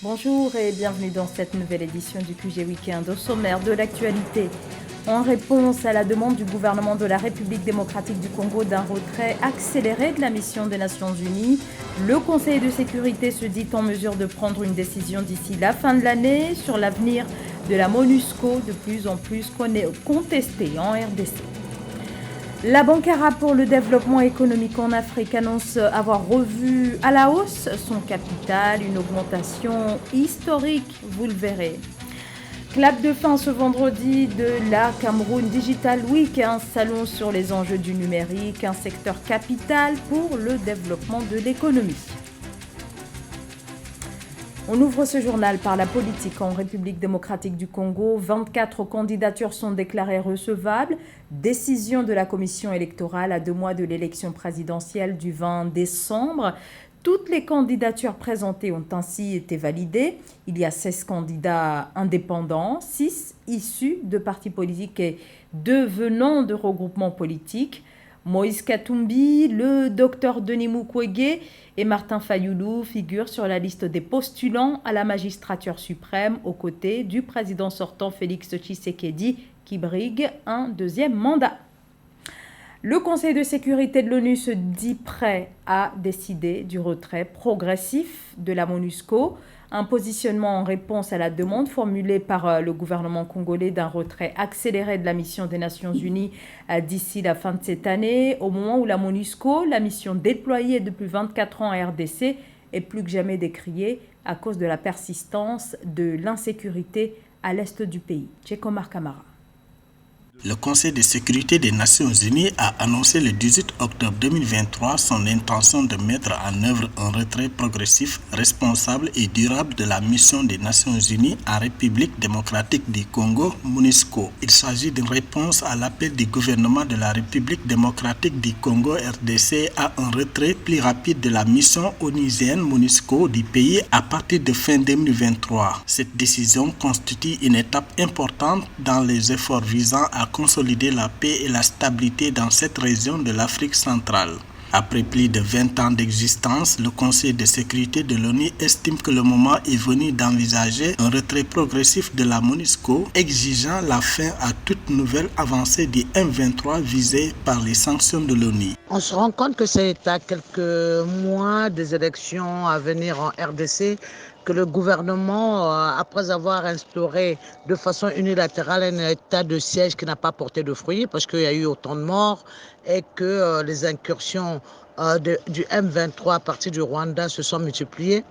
Bonjour et bienvenue dans cette nouvelle édition du QG Weekend. Au sommaire de l'actualité, en réponse à la demande du gouvernement de la République démocratique du Congo d'un retrait accéléré de la mission des Nations Unies, le Conseil de sécurité se dit en mesure de prendre une décision d'ici la fin de l'année sur l'avenir de la MONUSCO, de plus en plus contestée en RDC. La Banque arabe pour le développement économique en Afrique annonce avoir revu à la hausse son capital, une augmentation historique, vous le verrez. Clap de fin ce vendredi de la Cameroun Digital Week, un salon sur les enjeux du numérique, un secteur capital pour le développement de l'économie. On ouvre ce journal par la politique en République démocratique du Congo. 24 candidatures sont déclarées recevables. Décision de la commission électorale à 2 mois de l'élection présidentielle du 20 décembre. Toutes les candidatures présentées ont ainsi été validées. Il y a 16 candidats indépendants, 6 issus de partis politiques et 2 venant de regroupements politiques. Moïse Katumbi, le docteur Denis Mukwege et Martin Fayoulou figurent sur la liste des postulants à la magistrature suprême aux côtés du président sortant Félix Tshisekedi qui brigue un 2e mandat. Le Conseil de sécurité de l'ONU se dit prêt à décider du retrait progressif de la MONUSCO, un positionnement en réponse à la demande formulée par le gouvernement congolais d'un retrait accéléré de la mission des Nations Unies d'ici la fin de cette année, au moment où la MONUSCO, la mission déployée depuis 24 ans à RDC, est plus que jamais décriée à cause de la persistance de l'insécurité à l'est du pays. Tchekomar Kamara. Le Conseil de sécurité des Nations Unies a annoncé le 18 octobre 2023 son intention de mettre en œuvre un retrait progressif, responsable et durable de la mission des Nations Unies en République démocratique du Congo, MONUSCO. Il s'agit d'une réponse à l'appel du gouvernement de la République démocratique du Congo, RDC, à un retrait plus rapide de la mission onusienne MONUSCO du pays à partir de fin 2023. Cette décision constitue une étape importante dans les efforts visant à consolider la paix et la stabilité dans cette région de l'Afrique centrale. Après plus de 20 ans d'existence, le Conseil de sécurité de l'ONU estime que le moment est venu d'envisager un retrait progressif de la MONUSCO, exigeant la fin à toute nouvelle avancée du M23 visée par les sanctions de l'ONU. On se rend compte que c'est à quelques mois des élections à venir en RDC que le gouvernement, après avoir instauré de façon unilatérale un état de siège qui n'a pas porté de fruits parce qu'il y a eu autant de morts et que les incursions du M23 à partir du Rwanda se sont multipliées.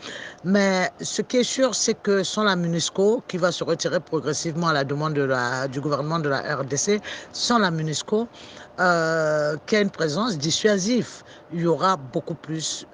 Mais ce qui est sûr, c'est que sans la MONUSCO, qui va se retirer progressivement à la demande du gouvernement de la RDC, sans la MONUSCO, qui a une présence dissuasive, il y aura beaucoup plus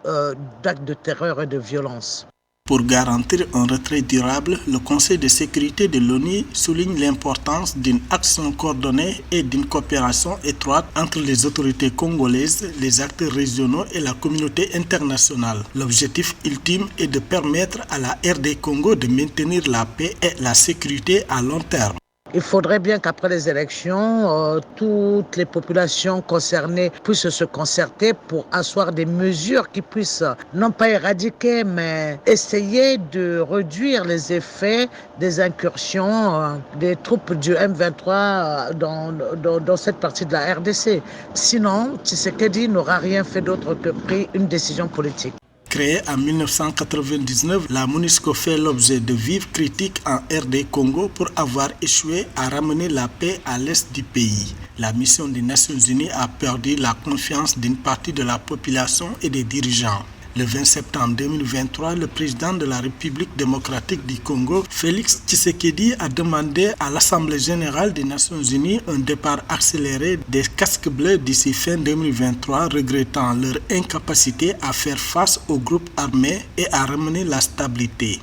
d'actes de terreur et de violence. Pour garantir un retrait durable, le Conseil de sécurité de l'ONU souligne l'importance d'une action coordonnée et d'une coopération étroite entre les autorités congolaises, les acteurs régionaux et la communauté internationale. L'objectif ultime est de permettre à la RD Congo de maintenir la paix et la sécurité à long terme. Il faudrait bien qu'après les élections, toutes les populations concernées puissent se concerter pour asseoir des mesures qui puissent non pas éradiquer, mais essayer de réduire les effets des incursions des troupes du M23 dans cette partie de la RDC. Sinon, Tshisekedi n'aura rien fait d'autre que pris une décision politique. Créée en 1999, la MONUSCO fait l'objet de vives critiques en RD Congo pour avoir échoué à ramener la paix à l'est du pays. La mission des Nations Unies a perdu la confiance d'une partie de la population et des dirigeants. Le 20 septembre 2023, le président de la République démocratique du Congo, Félix Tshisekedi, a demandé à l'Assemblée générale des Nations unies un départ accéléré des casques bleus d'ici fin 2023, regrettant leur incapacité à faire face aux groupes armés et à ramener la stabilité.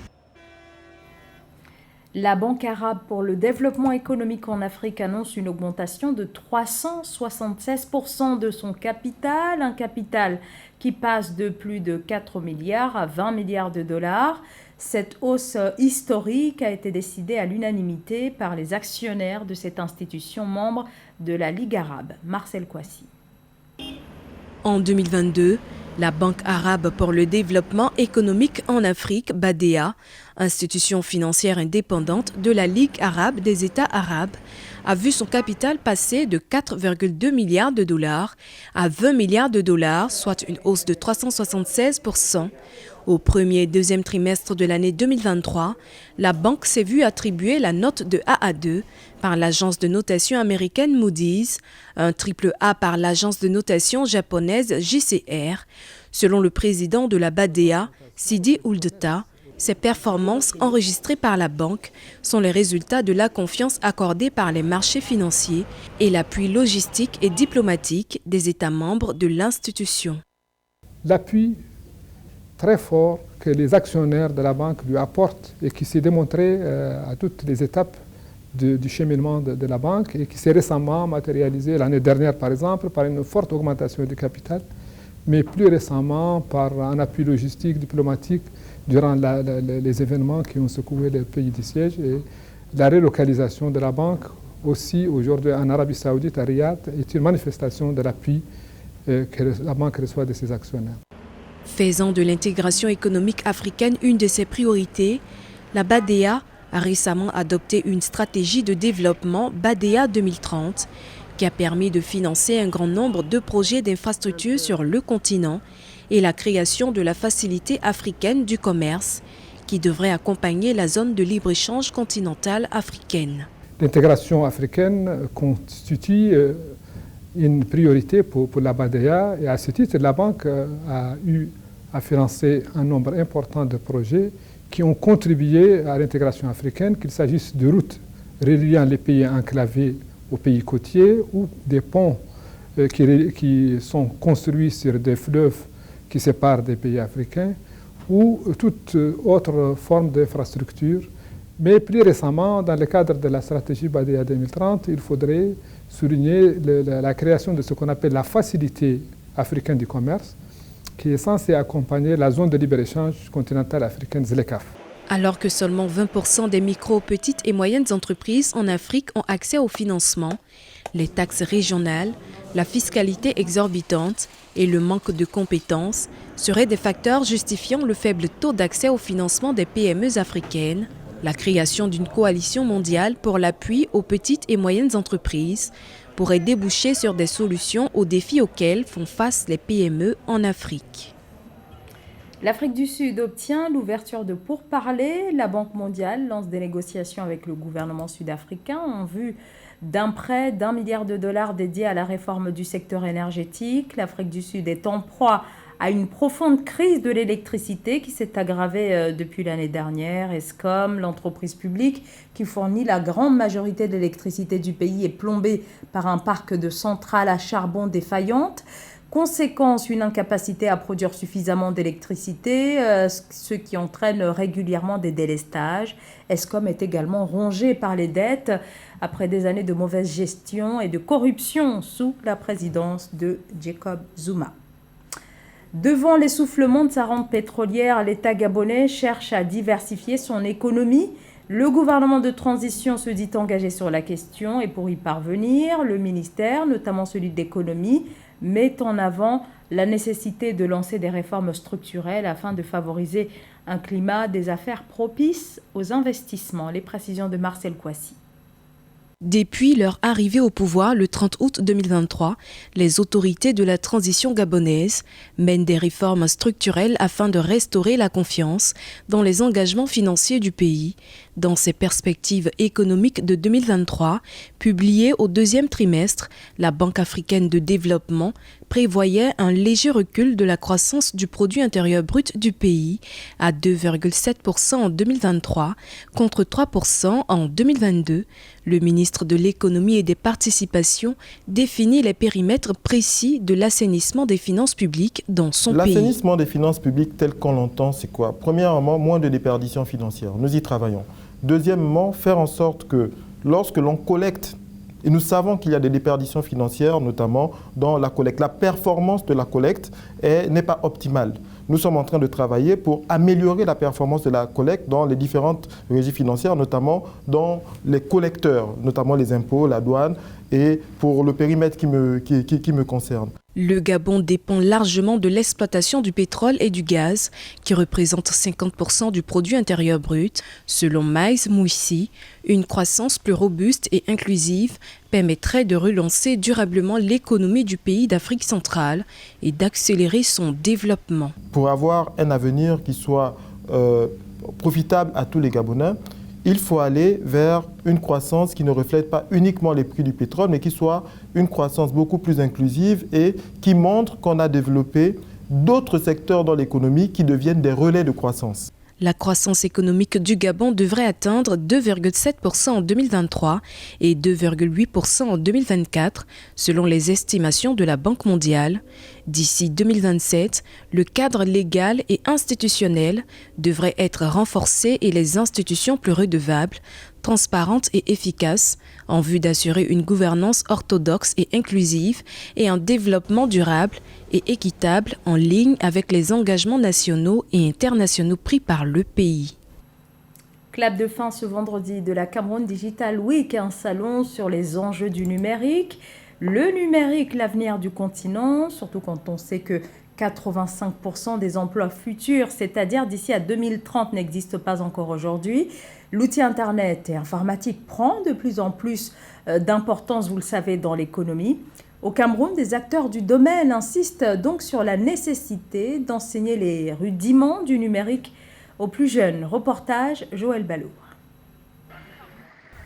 La Banque arabe pour le développement économique en Afrique annonce une augmentation de 376% de son capital, un capital qui passe de plus de 4 milliards à 20 milliards de dollars. Cette hausse historique a été décidée à l'unanimité par les actionnaires de cette institution membre de la Ligue arabe. Marcel Kouassi. En 2022, La Banque arabe pour le développement économique en Afrique, BADEA, institution financière indépendante de la Ligue arabe des États arabes, a vu son capital passer de 4,2 milliards de dollars à 20 milliards de dollars, soit une hausse de 376%. Au premier et deuxième trimestre de l'année 2023, la banque s'est vue attribuer la note de AA2 par l'agence de notation américaine Moody's, un triple A par l'agence de notation japonaise JCR. Selon le président de la BADEA, Sidi Ouldata, ces performances enregistrées par la banque sont les résultats de la confiance accordée par les marchés financiers et l'appui logistique et diplomatique des États membres de l'institution. L'appui très fort que les actionnaires de la banque lui apportent et qui s'est démontré à toutes les étapes du cheminement de la banque et qui s'est récemment matérialisé l'année dernière par exemple par une forte augmentation du capital, mais plus récemment par un appui logistique, diplomatique durant les événements qui ont secoué le pays du siège et la relocalisation de la banque aussi aujourd'hui en Arabie Saoudite, à Riyad, est une manifestation de l'appui que la banque reçoit de ses actionnaires. Faisant de l'intégration économique africaine une de ses priorités, la BADEA a récemment adopté une stratégie de développement BADEA 2030 qui a permis de financer un grand nombre de projets d'infrastructures sur le continent et la création de la Facilité africaine du commerce qui devrait accompagner la zone de libre-échange continentale africaine. L'intégration africaine constitue une priorité pour la BADEA et à ce titre, la banque a financé un nombre important de projets qui ont contribué à l'intégration africaine, qu'il s'agisse de routes reliant les pays enclavés aux pays côtiers ou des ponts qui sont construits sur des fleuves qui séparent des pays africains ou toute autre forme d'infrastructure. Mais plus récemment, dans le cadre de la stratégie BADEA 2030, il faudrait souligner la création de ce qu'on appelle la Facilité africaine du commerce, qui est censée accompagner la zone de libre-échange continentale africaine ZLECAf. Alors que seulement 20% des micro, petites et moyennes entreprises en Afrique ont accès au financement, les taxes régionales, la fiscalité exorbitante et le manque de compétences seraient des facteurs justifiant le faible taux d'accès au financement des PME africaines. La création d'une coalition mondiale pour l'appui aux petites et moyennes entreprises pourrait déboucher sur des solutions aux défis auxquels font face les PME en Afrique. L'Afrique du Sud obtient l'ouverture de pourparlers. La Banque mondiale lance des négociations avec le gouvernement sud-africain en vue d'un prêt d'1 milliard de dollars dédié à la réforme du secteur énergétique. L'Afrique du Sud est en proie à une profonde crise de l'électricité qui s'est aggravée depuis l'année dernière. Eskom, l'entreprise publique qui fournit la grande majorité de l'électricité du pays, est plombée par un parc de centrales à charbon défaillantes. Conséquence, une incapacité à produire suffisamment d'électricité, ce qui entraîne régulièrement des délestages. Eskom est également rongé par les dettes après des années de mauvaise gestion et de corruption sous la présidence de Jacob Zuma. Devant l'essoufflement de sa rente pétrolière, l'État gabonais cherche à diversifier son économie. Le gouvernement de transition se dit engagé sur la question et pour y parvenir, le ministère, notamment celui de l'économie, met en avant la nécessité de lancer des réformes structurelles afin de favoriser un climat des affaires propice aux investissements. Les précisions de Marcel Kouassi. Depuis leur arrivée au pouvoir le 30 août 2023, les autorités de la transition gabonaise mènent des réformes structurelles afin de restaurer la confiance dans les engagements financiers du pays. Dans ses perspectives économiques de 2023, publiées au deuxième trimestre, la Banque africaine de développement prévoyait un léger recul de la croissance du produit intérieur brut du pays à 2,7% en 2023 contre 3% en 2022. Le ministre de l'économie et des participations définit les périmètres précis de l'assainissement des finances publiques dans son pays. L'assainissement des finances publiques tel qu'on l'entend, c'est quoi? Premièrement, moins de déperditions financières. Nous y travaillons. Deuxièmement, faire en sorte que lorsque l'on collecte, et nous savons qu'il y a des déperditions financières, notamment dans la collecte, la performance de la collecte n'est pas optimale. Nous sommes en train de travailler pour améliorer la performance de la collecte dans les différentes régies financières, notamment dans les collecteurs, notamment les impôts, la douane, et pour le périmètre qui me concerne. Le Gabon dépend largement de l'exploitation du pétrole et du gaz, qui représentent 50% du produit intérieur brut. Selon Maïs Mouissi, une croissance plus robuste et inclusive permettrait de relancer durablement l'économie du pays d'Afrique centrale et d'accélérer son développement. Pour avoir un avenir qui soit profitable à tous les Gabonais, il faut aller vers une croissance qui ne reflète pas uniquement les prix du pétrole, mais qui soit une croissance beaucoup plus inclusive et qui montre qu'on a développé d'autres secteurs dans l'économie qui deviennent des relais de croissance. La croissance économique du Gabon devrait atteindre 2,7% en 2023 et 2,8% en 2024, selon les estimations de la Banque mondiale. D'ici 2027, le cadre légal et institutionnel devrait être renforcé et les institutions plus redevables, transparentes et efficaces, en vue d'assurer une gouvernance orthodoxe et inclusive et un développement durable et équitable en ligne avec les engagements nationaux et internationaux pris par le pays. Clap de fin ce vendredi de la Cameroun Digital Week, un salon sur les enjeux du numérique. Le numérique, l'avenir du continent, surtout quand on sait que 85% des emplois futurs, c'est-à-dire d'ici à 2030, n'existent pas encore aujourd'hui. L'outil Internet et informatique prend de plus en plus d'importance, vous le savez, dans l'économie. Au Cameroun, des acteurs du domaine insistent donc sur la nécessité d'enseigner les rudiments du numérique aux plus jeunes. Reportage, Joël Balour.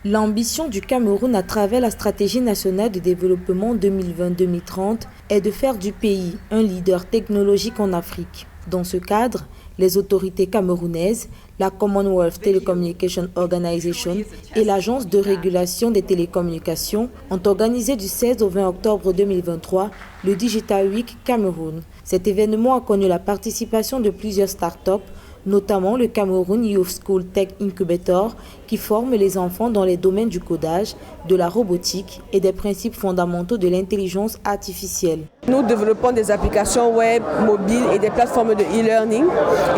L'ambition du Cameroun à travers la stratégie nationale de développement 2020-2030 est de faire du pays un leader technologique en Afrique. Dans ce cadre, les autorités camerounaises, la Commonwealth Telecommunication Organization et l'Agence de régulation des télécommunications ont organisé du 16 au 20 octobre 2023 le Digital Week Cameroun. Cet événement a connu la participation de plusieurs startups, notamment le Cameroun Youth School Tech Incubator, qui forme les enfants dans les domaines du codage, de la robotique et des principes fondamentaux de l'intelligence artificielle. Nous développons des applications web, mobiles et des plateformes de e-learning.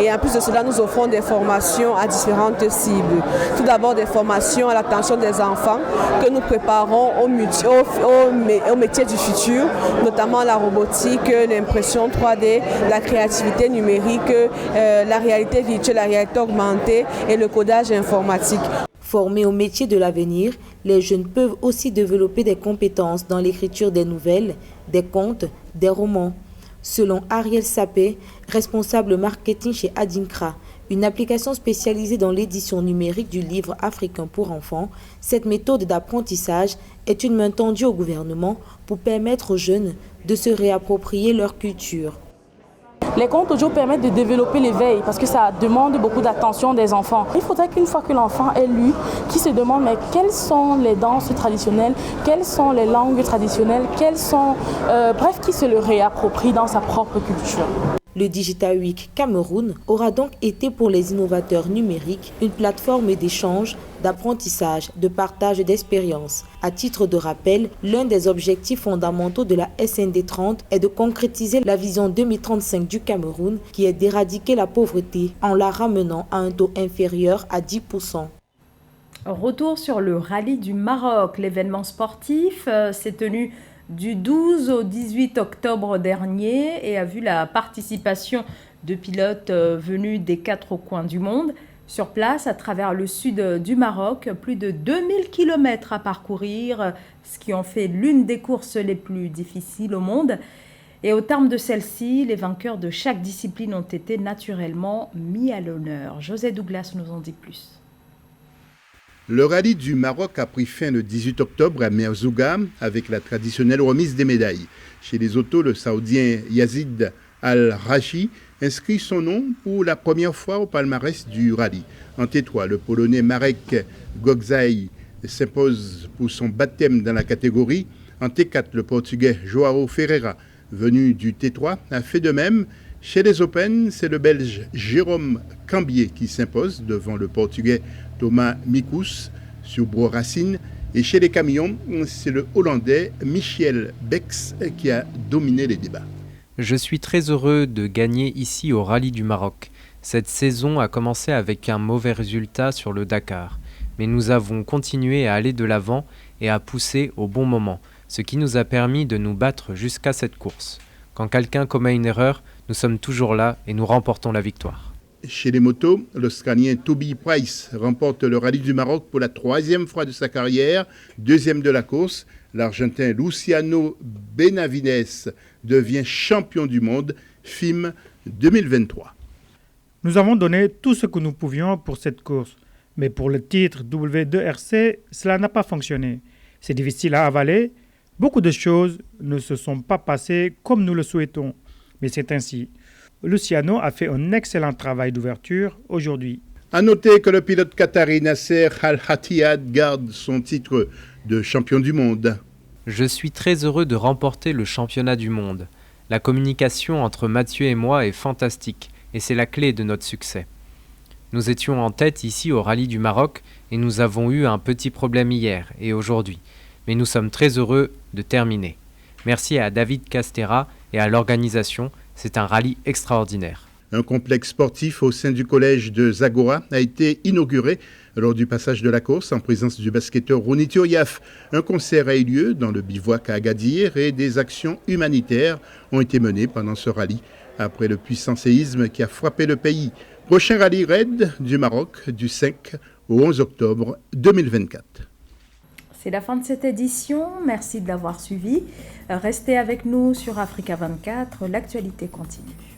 Et en plus de cela, nous offrons des formations à différentes cibles. Tout d'abord, des formations à l'attention des enfants que nous préparons au métier du futur, notamment la robotique, l'impression 3D, la créativité numérique, la réalité virtuelle, la réalité augmentée et le codage informatique. Formés au métier de l'avenir, les jeunes peuvent aussi développer des compétences dans l'écriture des nouvelles, des contes, des romans. Selon Ariel Sapé, responsable marketing chez Adinkra, une application spécialisée dans l'édition numérique du livre africain pour enfants, cette méthode d'apprentissage est une main tendue au gouvernement pour permettre aux jeunes de se réapproprier leur culture. Les contes audio permettent de développer l'éveil parce que ça demande beaucoup d'attention des enfants. Il faudrait qu'une fois que l'enfant est lu, qu'il se demande mais quelles sont les danses traditionnelles, quelles sont les langues traditionnelles, bref, qu'il se le réapproprie dans sa propre culture. Le Digital Week Cameroun aura donc été pour les innovateurs numériques une plateforme d'échange, d'apprentissage, de partage d'expériences. À titre de rappel, l'un des objectifs fondamentaux de la SND 30 est de concrétiser la vision 2035 du Cameroun qui est d'éradiquer la pauvreté en la ramenant à un taux inférieur à 10%. Retour sur le rallye du Maroc. L'événement sportif s'est tenu du 12 au 18 octobre dernier et a vu la participation de pilotes venus des 4 coins du monde. Sur place, à travers le sud du Maroc, plus de 2000 km à parcourir, ce qui en fait l'une des courses les plus difficiles au monde. Et au terme de celle-ci, les vainqueurs de chaque discipline ont été naturellement mis à l'honneur. José Douglas nous en dit plus. Le rallye du Maroc a pris fin le 18 octobre à Merzouga avec la traditionnelle remise des médailles. Chez les autos, le Saoudien Yazid Al-Rachi inscrit son nom pour la première fois au palmarès du rallye. En T3, le Polonais Marek Gogzai s'impose pour son baptême dans la catégorie. En T4, le Portugais Joao Ferreira, venu du T3, a fait de même. Chez les Open, c'est le Belge Jérôme Cambier qui s'impose devant le Portugais Thomas Mikus sur Bro-Racine. Et chez les camions, c'est le Hollandais Michiel Bex qui a dominé les débats. Je suis très heureux de gagner ici au Rallye du Maroc. Cette saison a commencé avec un mauvais résultat sur le Dakar. Mais nous avons continué à aller de l'avant et à pousser au bon moment. ce qui nous a permis de nous battre jusqu'à cette course. Quand quelqu'un commet une erreur, nous sommes toujours là et nous remportons la victoire. Chez les motos, l'Australien Toby Price remporte le rallye du Maroc pour la 3e fois de sa carrière, 2e de la course. L'Argentin Luciano Benavides devient champion du monde, FIM 2023. Nous avons donné tout ce que nous pouvions pour cette course, mais pour le titre W2RC, cela n'a pas fonctionné. C'est difficile à avaler. Beaucoup de choses ne se sont pas passées comme nous le souhaitons, mais c'est ainsi. Luciano a fait un excellent travail d'ouverture aujourd'hui. A noter que le pilote qatari Nasser Al-Attiyad garde son titre de champion du monde. Je suis très heureux de remporter le championnat du monde. La communication entre Mathieu et moi est fantastique et c'est la clé de notre succès. Nous étions en tête ici au rallye du Maroc et nous avons eu un petit problème hier et aujourd'hui. Mais nous sommes très heureux de terminer. Merci à David Castera et à l'organisation, c'est un rallye extraordinaire. Un complexe sportif au sein du collège de Zagora a été inauguré lors du passage de la course en présence du basketteur Rouni Tioyaf. Un concert a eu lieu dans le bivouac à Agadir et des actions humanitaires ont été menées pendant ce rallye après le puissant séisme qui a frappé le pays. Prochain rallye raid du Maroc du 5 au 11 octobre 2024. C'est la fin de cette édition. Merci de l'avoir suivi. Restez avec nous sur Africa 24. L'actualité continue.